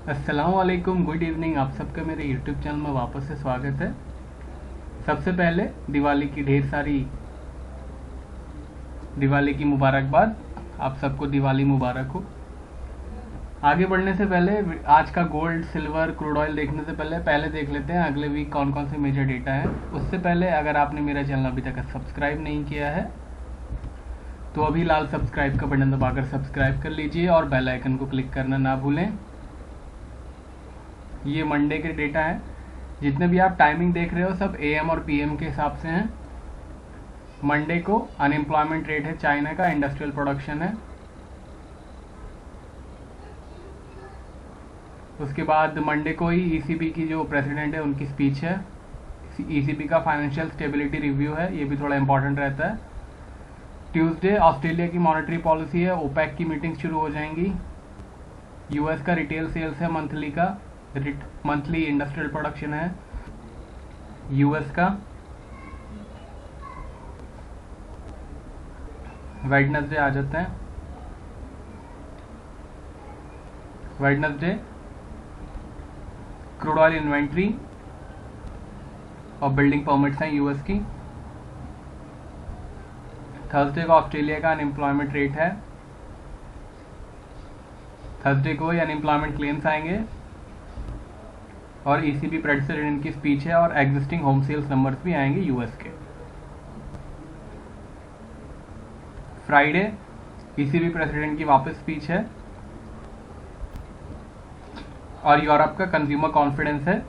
अस्सलामुअलैकुम, good evening. आप सबका मेरे यूट्यूब चैनल में वापस से स्वागत है। सबसे पहले दिवाली की ढेर सारी दिवाली की मुबारकबाद। आप सबको दिवाली मुबारक हो। आगे बढ़ने से पहले आज का गोल्ड सिल्वर क्रूड ऑयल देखने से पहले देख लेते हैं अगले वीक कौन कौन से मेजर डेटा है। उससे पहले अगर आपने मेरा चैनल अभी तक सब्सक्राइब नहीं किया है तो अभी लाल सब्सक्राइब का बटन दबाकर सब्सक्राइब कर लीजिए और बेल आइकन को क्लिक करना ना भूलें। ये मंडे के डेटा है। जितने भी आप टाइमिंग देख रहे हो सब AM और PM के हिसाब से हैं। मंडे को अनएम्प्लॉयमेंट रेट है चाइना का, इंडस्ट्रियल प्रोडक्शन है। उसके बाद मंडे को ही ECB की जो प्रेसिडेंट है उनकी स्पीच है। ECB का फाइनेंशियल स्टेबिलिटी रिव्यू है, ये भी थोड़ा इंपॉर्टेंट रहता है। ट्यूसडे ऑस्ट्रेलिया की मॉनेटरी पॉलिसी है, ओपेक की मीटिंग शुरू हो जाएंगी। US का रिटेल सेल्स है मंथली इंडस्ट्रियल प्रोडक्शन है US का। वेडनेसडे आ जाते हैं। वेडनेसडे क्रूड ऑयल इन्वेंट्री और बिल्डिंग परमिट्स हैं US की। थर्सडे को ऑस्ट्रेलिया का अनएम्प्लॉयमेंट रेट है। थर्सडे को ही अनएम्प्लॉयमेंट क्लेम्स आएंगे और ECB प्रेसिडेंट की स्पीच है और एग्जिस्टिंग होम सेल्स नंबर्स भी आएंगे US के। फ्राइडे ECB प्रेसिडेंट की वापस स्पीच है और यूरोप का कंज्यूमर कॉन्फिडेंस है।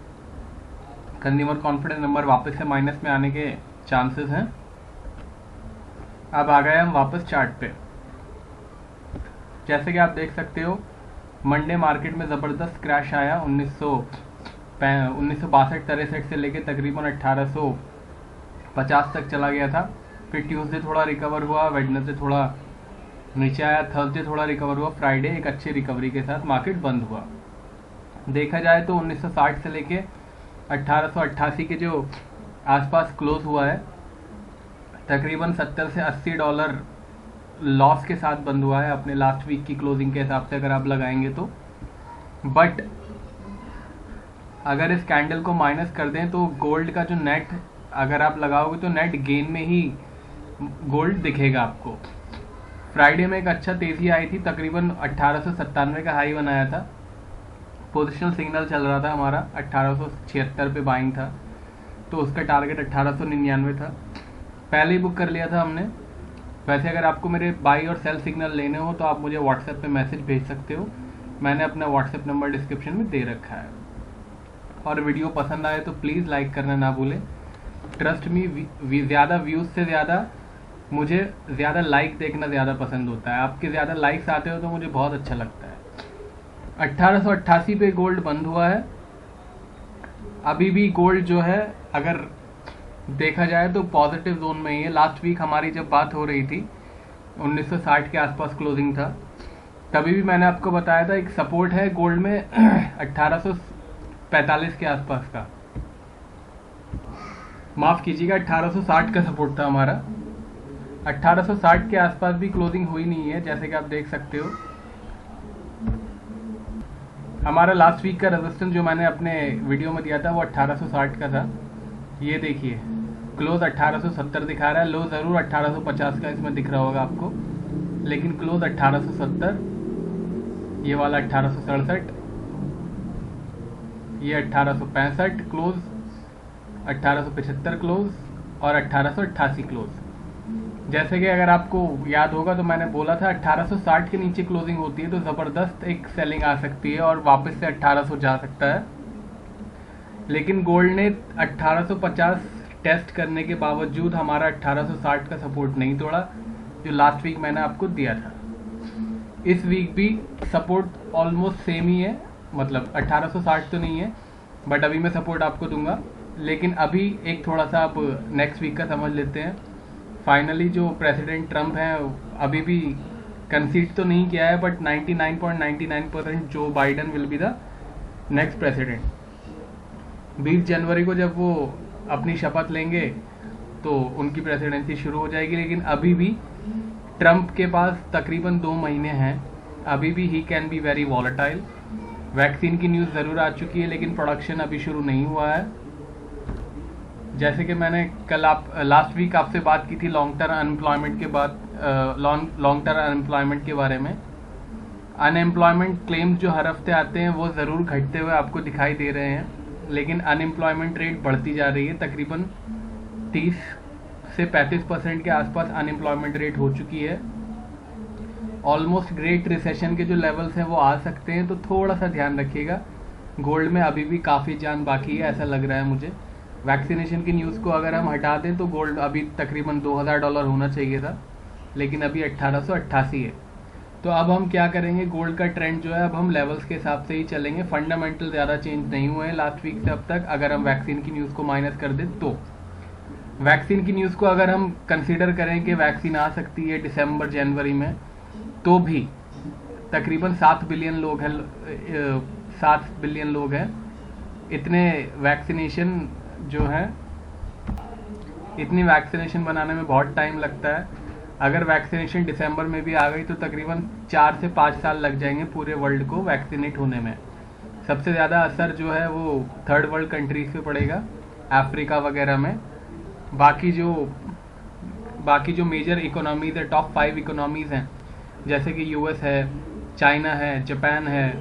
कंज्यूमर कॉन्फिडेंस नंबर वापस से माइनस में आने के चांसेस हैं। अब आ गए हम वापस चार्ट पे। जैसे कि आप देख सकते हो मंडे मार्केट में ज़बरदस्त क्रैश आया 1962-63 से लेके तकरीबन 1850 तक चला गया था। फिर ट्यूसडे थोड़ा रिकवर हुआ, वेडनेसडे थोड़ा नीचे आया, थर्सडे थोड़ा रिकवर हुआ, फ्राइडे एक अच्छी रिकवरी के साथ मार्केट बंद हुआ। देखा जाए तो 1960 से लेके 1888 के जो आसपास क्लोज हुआ है तकरीबन $70 से $80 लॉस के साथ बंद हुआ है अपने लास्ट वीक की क्लोजिंग के हिसाब से अगर आप लगाएंगे तो। बट अगर इस कैंडल को माइनस कर दें तो गोल्ड का जो नेट अगर आप लगाओगे तो नेट गेन में ही गोल्ड दिखेगा आपको। फ्राइडे में एक अच्छा तेजी आई थी, तकरीबन 1897 का हाई बनाया था। पोजिशनल सिग्नल चल रहा था हमारा, 1876 पे बाइंग था, तो उसका टारगेट 1899 था। पहले ही बुक कर लिया था हमने। वैसे अगर आपको मेरे बाई और सेल सिग्नल लेने हो तो आप मुझे व्हाट्सएप पे मैसेज भेज सकते हो। मैंने अपना व्हाट्सएप नंबर डिस्क्रिप्शन में दे रखा है। और वीडियो पसंद आए तो प्लीज़ लाइक करना ना भूलें। ट्रस्ट मी, ज़्यादा व्यूज़ से ज़्यादा मुझे ज़्यादा लाइक देखना ज़्यादा पसंद होता है। आपके ज़्यादा लाइक्स आते हो तो मुझे बहुत अच्छा लगता है। 1888 पे गोल्ड बंद हुआ है। अभी भी गोल्ड जो है अगर देखा जाए तो पॉजिटिव जोन में ही है। लास्ट वीक हमारी जब बात हो रही थी 1960 के आसपास क्लोजिंग था, तभी भी मैंने आपको बताया था एक सपोर्ट है गोल्ड में 1845 के आसपास का, माफ़ कीजिएगा 1860 का सपोर्ट था हमारा। 1860 के आसपास भी क्लोजिंग हुई नहीं है, जैसे कि आप देख सकते हो। हमारा लास्ट वीक का रेजिस्टेंस जो मैंने अपने वीडियो में दिया था वो 1860 का था। ये देखिए क्लोज 1870 दिखा रहा है। लो ज़रूर 1850 का इसमें दिख रहा होगा आपको, लेकिन क्लोज 1870, ये वाला 1867, ये 1865 क्लोज, 1875 क्लोज और 1888 क्लोज। जैसे कि अगर आपको याद होगा तो मैंने बोला था 1860 के नीचे क्लोजिंग होती है तो ज़बरदस्त एक सेलिंग आ सकती है और वापस से 1800 जा सकता है। लेकिन गोल्ड ने 1850 टेस्ट करने के बावजूद हमारा 1860 का सपोर्ट नहीं तोड़ा जो लास्ट वीक मैंने आपको दिया था। इस वीक भी सपोर्ट ऑलमोस्ट सेम ही है, मतलब 1860 तो नहीं है, बट अभी मैं सपोर्ट आपको दूंगा। लेकिन अभी एक थोड़ा सा आप नेक्स्ट वीक का समझ लेते हैं। फाइनली जो प्रेसिडेंट ट्रम्प हैं अभी भी कंसीड तो नहीं किया है, बट 99.99% जो Biden will be the next president. 20 जनवरी को जब वो अपनी शपथ लेंगे तो उनकी प्रेसिडेंसी शुरू हो जाएगी। लेकिन अभी भी ट्रम्प के पास तकरीबन 2 महीने हैं, अभी भी he can be very volatile. Vaccine की न्यूज़ ज़रूर आ चुकी है लेकिन प्रोडक्शन अभी शुरू नहीं हुआ है। जैसे कि मैंने कल लास्ट वीक आपसे बात की थी लॉन्ग टर्म अनएम्प्लॉयमेंट के बाद लॉन्ग टर्म अनएम्प्लॉयमेंट के बारे में। अनएम्प्लॉयमेंट क्लेम्स जो हर हफ्ते आते हैं वो ज़रूर घटते हुए आपको दिखाई दे रहे हैं, लेकिन अनएम्प्लॉयमेंट रेट बढ़ती जा रही है। तकरीबन 30 से 35% के आसपास अनएम्प्लॉयमेंट रेट हो चुकी है। ऑलमोस्ट ग्रेट रिसेशन के जो लेवल्स हैं वो आ सकते हैं, तो थोड़ा सा ध्यान रखिएगा। गोल्ड में अभी भी काफ़ी जान बाकी है ऐसा लग रहा है मुझे। वैक्सीनेशन की न्यूज़ को अगर हम हटा दें तो गोल्ड अभी तकरीबन $2000 होना चाहिए था, लेकिन अभी 1888 है। तो अब हम क्या करेंगे, गोल्ड का ट्रेंड जो है अब हम लेवल्स के हिसाब से ही चलेंगे। फंडामेंटल ज़्यादा चेंज नहीं हुए हैं लास्ट वीक से अब तक, अगर हम वैक्सीन की न्यूज़ को माइनस कर दें तो। वैक्सीन की न्यूज़ को अगर हम कंसीडर करें कि वैक्सीन आ सकती है दिसंबर जनवरी में, तो भी तकरीबन 7 बिलियन लोग हैं 7 बिलियन लोग हैं। इतने वैक्सीनेशन जो है इतनी वैक्सीनेशन बनाने में बहुत टाइम लगता है। अगर वैक्सीनेशन दिसंबर में भी आ गई तो तकरीबन 4 से 5 साल लग जाएंगे पूरे वर्ल्ड को वैक्सीनेट होने में। सबसे ज़्यादा असर जो है वो थर्ड वर्ल्ड कंट्रीज पे पड़ेगा, अफ्रीका वगैरह में। बाकी जो मेजर इकोनॉमीज़ है, टॉप 5 इकोनॉमीज़ हैं, जैसे कि यूएस है, चाइना है, जापान है,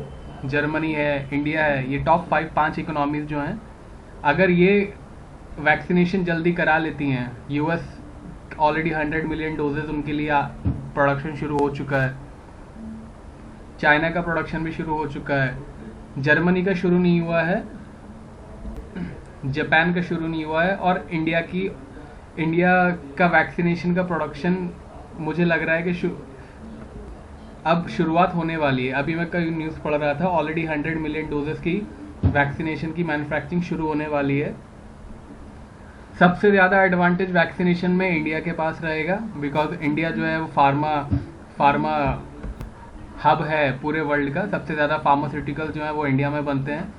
जर्मनी है, इंडिया है, ये टॉप 5 इकोनॉमीज़ जो हैं, अगर ये वैक्सीनेशन जल्दी करा लेती हैं, यूएस ऑलरेडी 100 मिलियन डोजेज उनके लिए प्रोडक्शन शुरू हो चुका है, चाइना का प्रोडक्शन भी शुरू हो चुका है, जर्मनी का शुरू नहीं हुआ है, जापान का शुरू नहीं हुआ है, और इंडिया का वैक्सीनेशन का प्रोडक्शन मुझे लग रहा है कि अब शुरुआत होने वाली है। अभी मैं कई न्यूज़ पढ़ रहा था, ऑलरेडी 100 मिलियन डोजेस की वैक्सीनेशन की मैन्युफैक्चरिंग शुरू होने वाली है। सबसे ज़्यादा एडवांटेज वैक्सीनेशन में इंडिया के पास रहेगा, बिकॉज इंडिया जो है वो फार्मा हब है पूरे वर्ल्ड का। सबसे ज़्यादा फार्मास्यूटिकल जो है वो इंडिया में बनते हैं।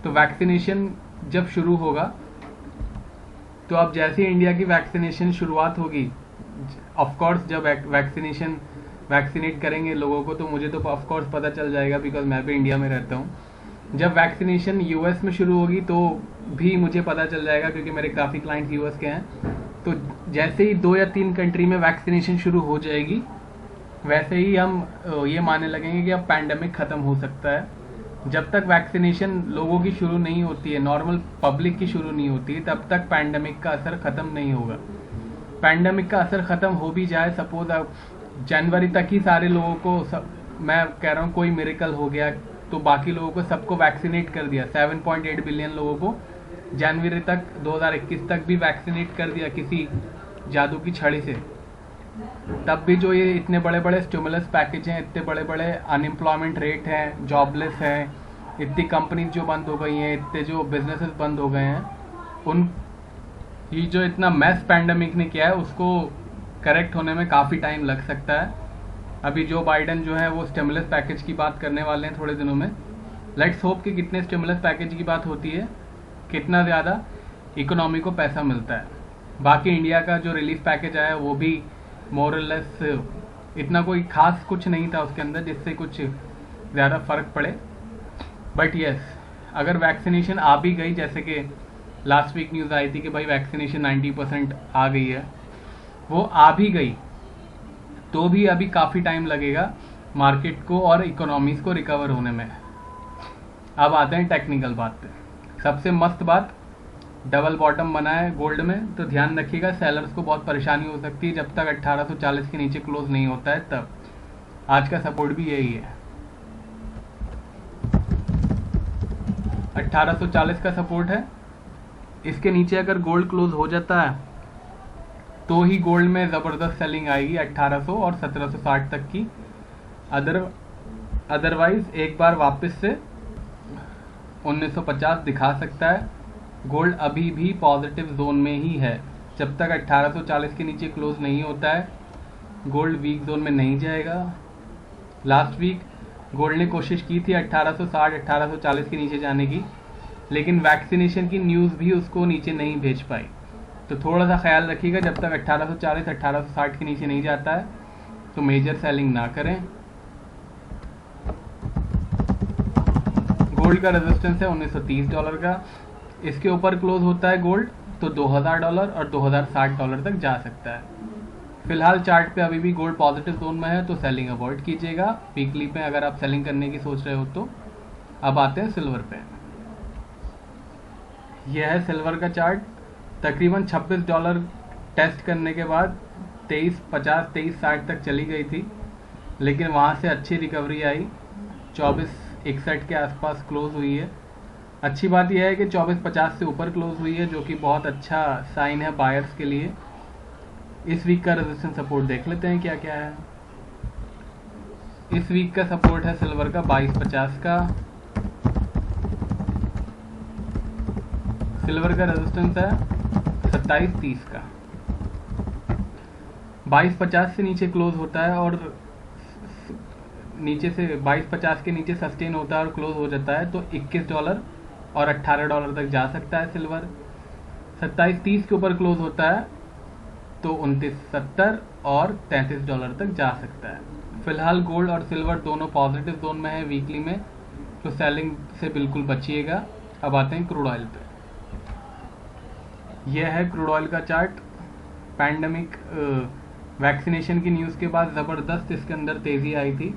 तो वैक्सीनेशन जब शुरू होगा, तो अब जैसे ही इंडिया की वैक्सीनेशन शुरुआत होगी, ऑफकोर्स जब वैक्सीनेट करेंगे लोगों को, तो मुझे तो ऑफकोर्स पता चल जाएगा बिकॉज मैं भी इंडिया में रहता हूँ। जब वैक्सीनेशन यूएस में शुरू होगी तो भी मुझे पता चल जाएगा, क्योंकि मेरे काफ़ी क्लाइंट्स यूएस के हैं। तो जैसे ही 2 या 3 कंट्री में वैक्सीनेशन शुरू हो जाएगी, वैसे ही हम ये मानने लगेंगे कि अब पैंडेमिक ख़त्म हो सकता है। जब तक वैक्सीनेशन लोगों की शुरू नहीं होती है, नॉर्मल पब्लिक की शुरू नहीं होती, तब तक पैंडेमिक का असर ख़त्म नहीं होगा। पैंडेमिक का असर ख़त्म हो भी जाए, सपोज अब जनवरी तक ही सारे लोगों को मैं कह रहा हूँ कोई मिरेकल हो गया, तो बाकी लोगों को सबको वैक्सीनेट कर दिया, 7.8 बिलियन लोगों को जनवरी तक 2021 तक भी वैक्सीनेट कर दिया किसी जादू की छड़ी से, तब भी जो ये इतने बड़े बड़े स्टिमुलस पैकेज हैं, इतने बड़े बड़े अनएम्प्लॉयमेंट रेट हैं, जॉबलेस हैं, इतनी कंपनीज जो बंद हो गई हैं, इतने जो बिजनेसेस बंद हो गए हैं, ये जो इतना मैस पैंडेमिक ने किया है उसको करेक्ट होने में काफ़ी टाइम लग सकता है। अभी जो बाइडन जो है वो स्टिमुलस पैकेज की बात करने वाले हैं थोड़े दिनों में। लेट्स होप कि कितने स्टिमुलस पैकेज की बात होती है, कितना ज़्यादा इकोनॉमी को पैसा मिलता है। बाकी इंडिया का जो रिलीफ पैकेज आया वो भी मोर और लेस इतना कोई खास कुछ नहीं था उसके अंदर जिससे कुछ ज़्यादा फ़र्क पड़े। बट येस, अगर वैक्सीनेशन आ भी गई, जैसे कि लास्ट वीक न्यूज़ आई थी कि भाई वैक्सीनेशन 90% आ गई है, वो आ भी गई तो भी अभी काफ़ी टाइम लगेगा मार्केट को और इकोनॉमीज़ को रिकवर होने में। अब आते हैं टेक्निकल बात पे। सबसे मस्त बात, डबल बॉटम बना है गोल्ड में, तो ध्यान रखिएगा सेलर्स को बहुत परेशानी हो सकती है जब तक 1840 के नीचे क्लोज नहीं होता है। तब आज का सपोर्ट भी यही है, 1840 का सपोर्ट है। इसके नीचे अगर गोल्ड क्लोज हो जाता है तो ही गोल्ड में ज़बरदस्त सेलिंग आएगी 1800 और 1760 तक की। अदरवाइज एक बार वापस से 1950 दिखा सकता है। गोल्ड अभी भी पॉजिटिव जोन में ही है, जब तक 1840 के नीचे क्लोज नहीं होता है गोल्ड वीक जोन में नहीं जाएगा। लास्ट वीक गोल्ड ने कोशिश की थी 1860 1840 के नीचे जाने की, लेकिन वैक्सीनेशन की न्यूज़ भी उसको नीचे नहीं भेज पाई। तो थोड़ा सा ख्याल रखिएगा, जब तक 1840 1860 के नीचे नहीं जाता है तो मेजर सेलिंग ना करें। गोल्ड का रेजिस्टेंस है $1930 का। इसके ऊपर क्लोज होता है गोल्ड तो $2000 और $2060 तक जा सकता है। फिलहाल चार्ट पे अभी भी गोल्ड पॉजिटिव जोन में है तो सेलिंग अवॉइड कीजिएगा वीकली पे अगर आप सेलिंग करने की सोच रहे हो तो। अब आते हैं सिल्वर पे। यह है सिल्वर का चार्ट। तकरीबन $26 टेस्ट करने के बाद 23.50 23.60 तक चली गई थी, लेकिन वहाँ से अच्छी रिकवरी आई, 24.61 के आसपास क्लोज हुई है। अच्छी बात यह है कि 24.50 से ऊपर क्लोज हुई है, जो कि बहुत अच्छा साइन है बायर्स के लिए। इस वीक का रेजिस्टेंस सपोर्ट देख लेते हैं क्या क्या है। इस वीक का सपोर्ट है सिल्वर का 22.50 का। सिल्वर का रेजिस्टेंस है 27.30 का। 22.50 से नीचे क्लोज होता है और नीचे से 22.50 के नीचे सस्टेन होता है और क्लोज हो जाता है तो $21 और $18 तक जा सकता है सिल्वर। 27.30 के ऊपर क्लोज होता है तो $29.70 और $33 तक जा सकता है। फिलहाल गोल्ड और सिल्वर दोनों पॉजिटिव जोन में है वीकली में, तो सेलिंग से बिल्कुल बचिएगा। अब आते हैं क्रूड ऑयल पे। यह है क्रूड ऑयल का चार्ट। पैंडमिक वैक्सीनेशन की न्यूज़ के बाद ज़बरदस्त इसके अंदर तेज़ी आई थी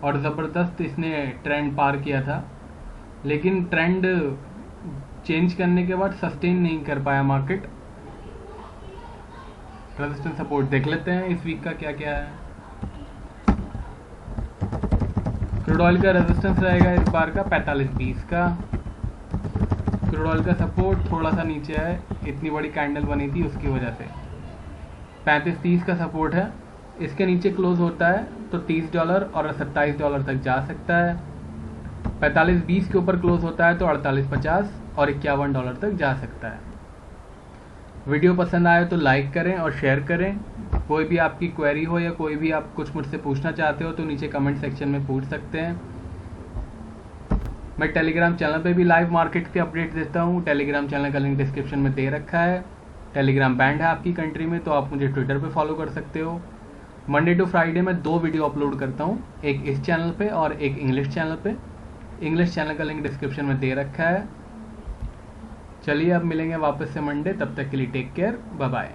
और ज़बरदस्त इसने ट्रेंड पार किया था, लेकिन ट्रेंड चेंज करने के बाद सस्टेन नहीं कर पाया मार्केट। रेजिस्टेंस सपोर्ट देख लेते हैं इस वीक का क्या क्या है। क्रूड ऑयल का रेजिस्टेंस रहेगा इस बार का 45.20 का। क्रूड ऑयल का सपोर्ट थोड़ा सा नीचे है, इतनी बड़ी कैंडल बनी थी उसकी वजह से। 35.30 का सपोर्ट है, इसके नीचे क्लोज होता है तो $30 और $27 तक जा सकता है। 45.20 के ऊपर क्लोज होता है तो 48.50 और $51 तक जा सकता है। वीडियो पसंद आए तो लाइक करें और शेयर करें। कोई भी आपकी क्वेरी हो या कोई भी आप कुछ मुझसे पूछना चाहते हो तो नीचे कमेंट सेक्शन में पूछ सकते हैं। मैं टेलीग्राम चैनल पे भी लाइव मार्केट के अपडेट देता हूँ। टेलीग्राम चैनल का लिंक डिस्क्रिप्शन में दे रखा है। टेलीग्राम बैंड है आपकी कंट्री में तो आप मुझे ट्विटर पे फॉलो कर सकते हो। मंडे टू फ्राइडे में 2 वीडियो अपलोड करता हूँ, एक इस चैनल पे और एक इंग्लिश चैनल पे। इंग्लिश चैनल का लिंक डिस्क्रिप्शन में दे रखा है। चलिए अब मिलेंगे वापस से मंडे, तब तक के लिए टेक केयर, बाय बाय।